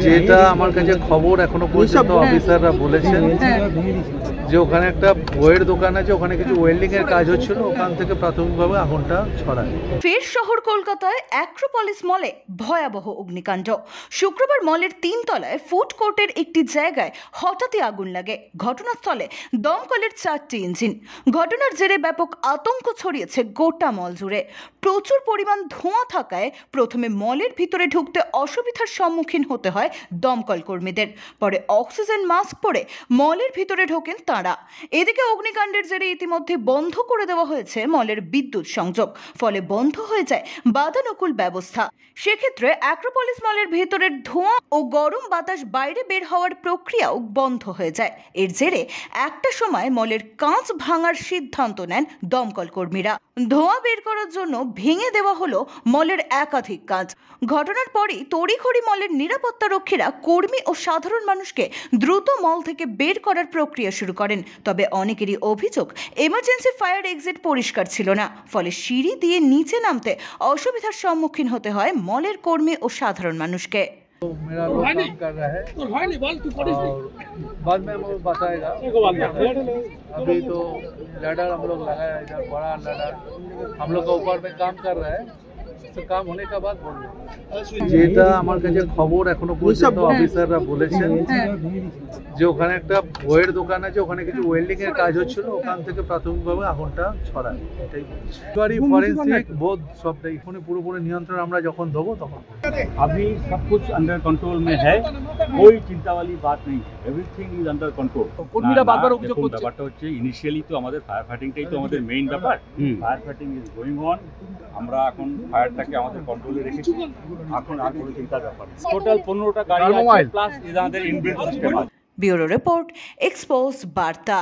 যেটা আমার কাছে খবর এখনো পর্যন্ত অফিসাররা বলেছেন যে ওখানে একটা বইয়ের দোকান আছে, ওখানে কিছু ওয়েল্ডিং এর কাজ হচ্ছিল, ওখান থেকে প্রাথমিকভাবে আগুনটা ছড়ায়। ফের শহর কলকাতায় অ্যাক্রোপলিস মলে ভয়াবহ অগ্নিকাণ্ড। শুক্রবার মলের 3 তলায় ফুড কোর্টের একটি জায়গায় হঠাৎই আগুন লাগে। ঘটনাস্থলে দমকলের 4টি ইঞ্জিন। ঘটনার জেরে ব্যাপক আতঙ্ক ছড়িয়েছে গোটা মল জুড়ে। প্রচুর পরিমাণ ধোঁয়া থাকায় প্রথমে মলের ভিতরে ঢুকতে অসুবিধার সম্মুখীন হতে হয় দমকল কর্মীদের। পরে অক্সিজেন মাস্ক পরে মলের ভিতরে ঢোকেন তাঁরা। এদিকে অগ্নিকাণ্ডের জেরে ইতিমধ্যে বন্ধ করে দেওয়া হয়েছে মলের বিদ্যুৎ সংযোগ, ফলে বন্ধ হয়ে যায় বাতানুকূল ব্যবস্থা। সেক্ষেত্রে অ্যাক্রোপলিস মলের ভেতরের ধোঁয়া ও গরম বাতাস বাইরে বের হওয়ার প্রক্রিয়াও বন্ধ হয়ে যায়। এর জেরে একটা সময় মলের কাঁচ ভাঙার সিদ্ধান্ত নেন দমকল কর্মীরা। ধোঁয়া বের করার জন্য ভেঙে দেওয়া হলো মলের একাধিক কাঁচ। ঘটনার পরই তড়িঘড়ি মলের নিরাপত্তা রক্ষীরা কর্মী ও সাধারণ মানুষকে দ্রুত মল থেকে বের করার প্রক্রিয়া শুরু করেন। তবে অনেকেরই অভিযোগ এমার্জেন্সি ফায়ার এক্সিট পরিষ্কার ছিল না, ফলে সিঁড়ি দিয়ে নিচে নামতে অসুবিধার সম্মুখীন হতে হয় মলের কর্মী ও সাধারণ মানুষকে। तो मेरा लोग काम कर रहा है और बाद में वो बताएगा। अभी तो लैडर हम लोग लगाया है, इधर बड़ा लैडर हम लोग का ऊपर में काम कर रहा है, तो काम होने का बाद बोल যেটা আমার কাছে খবর এখনো পর্যন্ত অফিসাররা বলেছেন যে ওখানে একটা বইয়ের দোকান আছে, ওখানে কিছু ওয়েল্ডিং এর কাজ হচ্ছিল, ওখান থেকে প্রাথমিকভাবে আগুনটা ছড়ায়। এটাই বলছি। ফরেন্সিক বোধ সবটাই এখানে পুরোপুরি নিয়ন্ত্রণ আমরা যখন দেবো তখন। अभी सब कुछ अंडर कंट्रोल में है, कोई चिंता वाली बात नहीं है, एवरीथिंग इज अंडर कंट्रोल। কর্মীরা বারবার অভিযোগ করছে ব্যাপারটা হচ্ছে ইনিশিয়ালি তো আমাদের ফায়ার ফাইটিংটাই তো আমাদের মেইন ব্যাপার। Fire fighting is going on, আমরা এখন ফায়ারটাকে আমাদের কন্ট্রোলে রেখেছি। এখন আর কোনো চিন্তার ব্যাপার নেই। টোটাল 15টা গাড়ি আছে প্লাস আমাদের ইনবিল্ট সিস্টেম আছে। ব্যুরো রিপোর্ট, এক্সপোজ বার্তা।